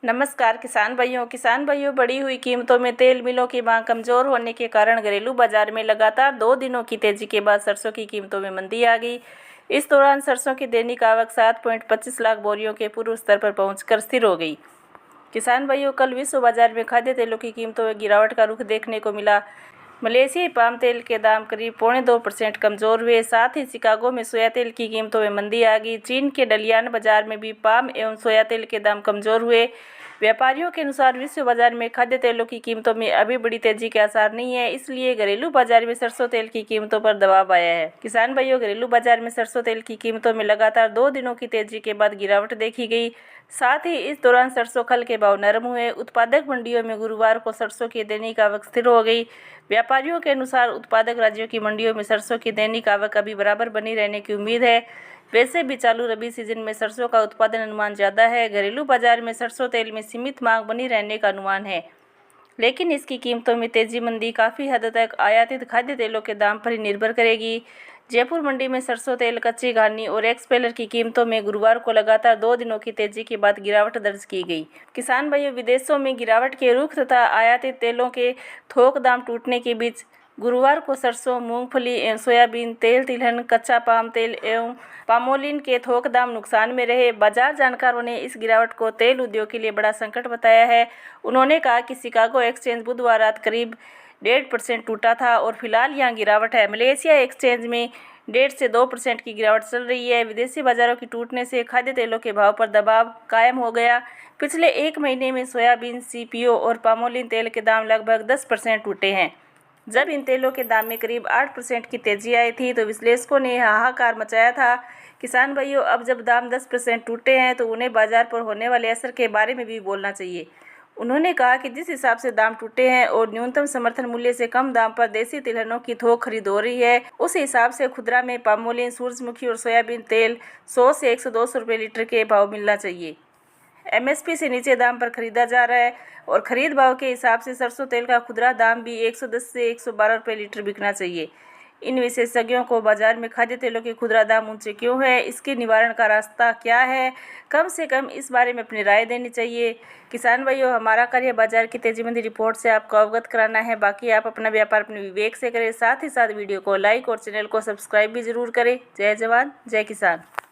नमस्कार किसान भाइयों बढ़ी हुई कीमतों में तेल मिलों की मांग कमजोर होने के कारण घरेलू बाजार में लगातार 2 दिनों की तेजी के बाद सरसों की कीमतों में मंदी आ गई। इस दौरान सरसों की दैनिक आवक 7.25 लाख बोरियों के पूर्व स्तर पर पहुंचकर स्थिर हो गई। किसान भाइयों, कल विश्व बाजार में खाद्य तेलों की कीमतों में गिरावट का रुख देखने को मिला। मलेशियाई पाम तेल के दाम करीब 0.25% कमजोर हुए। साथ ही शिकागो में सोया तेल की कीमतों में मंदी आ गई। चीन के डलियान बाजार में भी पाम एवं सोया तेल के दाम कमजोर हुए। व्यापारियों के अनुसार विश्व बाजार में खाद्य तेलों की कीमतों में अभी बड़ी तेजी के आसार नहीं है, इसलिए घरेलू बाजार में सरसों तेल की कीमतों पर दबाव आया है। किसान भाइयों, घरेलू बाजार में सरसों तेल की कीमतों में लगातार 2 दिनों की तेजी के बाद गिरावट देखी गई। साथ ही इस दौरान सरसों खल के भाव नरम हुए। उत्पादक मंडियों में गुरुवार को सरसों की दैनिक आवक स्थिर हो गई। व्यापारियों के अनुसार उत्पादक राज्यों की मंडियों में सरसों की दैनिक आवक अभी बराबर बनी रहने की उम्मीद है। वैसे भी चालू रबी सीजन में सरसों का उत्पादन अनुमान ज़्यादा है। घरेलू बाजार में सरसों तेल में सीमित मांग बनी रहने का अनुमान है, लेकिन इसकी कीमतों में तेजी मंदी काफ़ी हद तक आयातित खाद्य तेलों के दाम पर ही निर्भर करेगी। जयपुर मंडी में सरसों तेल, कच्ची घानी और एक्सपेलर की कीमतों में गुरुवार को लगातार 2 दिनों की तेजी के बाद गिरावट दर्ज की गई। किसान भाइयों, विदेशों में गिरावट के रुख तथा आयातित तेलों के थोक दाम टूटने के बीच गुरुवार को सरसों, मूंगफली एवं सोयाबीन तेल, तिलहन, कच्चा पाम तेल एवं पामोलिन के थोक दाम नुकसान में रहे। बाजार जानकारों ने इस गिरावट को तेल उद्योग के लिए बड़ा संकट बताया है। उन्होंने कहा कि शिकागो एक्सचेंज बुधवार रात करीब 1.5% टूटा था और फिलहाल यहां गिरावट है। मलेशिया एक्सचेंज में 1.5 से 2% की गिरावट चल रही है। विदेशी बाजारों की टूटने से खाद्य तेलों के भाव पर दबाव कायम हो गया। पिछले एक महीने में सोयाबीन, सीपीओ और पामोलिन तेल के दाम लगभग 10% टूटे हैं। जब इन तेलों के दाम में करीब 8% की तेजी आई थी तो विश्लेषकों ने हाहाकार मचाया था। किसान भाइयों, अब जब दाम 10% टूटे हैं तो उन्हें बाजार पर होने वाले असर के बारे में भी बोलना चाहिए। उन्होंने कहा कि जिस हिसाब से दाम टूटे हैं और न्यूनतम समर्थन मूल्य से कम दाम पर देसी तिलहनों की थोक खरीद हो रही है, उस हिसाब से खुदरा में पामोलिन, सूरजमुखी और सोयाबीन तेल 100 से 102 रुपये लीटर के भाव मिलना चाहिए। एमएसपी से नीचे दाम पर खरीदा जा रहा है और खरीद भाव के हिसाब से सरसों तेल का खुदरा दाम भी 110 से 112 रुपये लीटर बिकना चाहिए। इन विशेषज्ञों को बाजार में खाद्य तेलों के खुदरा दाम ऊंचे क्यों है, इसके निवारण का रास्ता क्या है, कम से कम इस बारे में अपनी राय देनी चाहिए। किसान भाइयों, हमारा कार्य बाजार की तेजी मंदी रिपोर्ट से आपको अवगत कराना है। बाकी आप अपना व्यापार अपने विवेक से करें। साथ ही साथ वीडियो को लाइक और चैनल को सब्सक्राइब भी जरूर करें। जय जवान, जय किसान।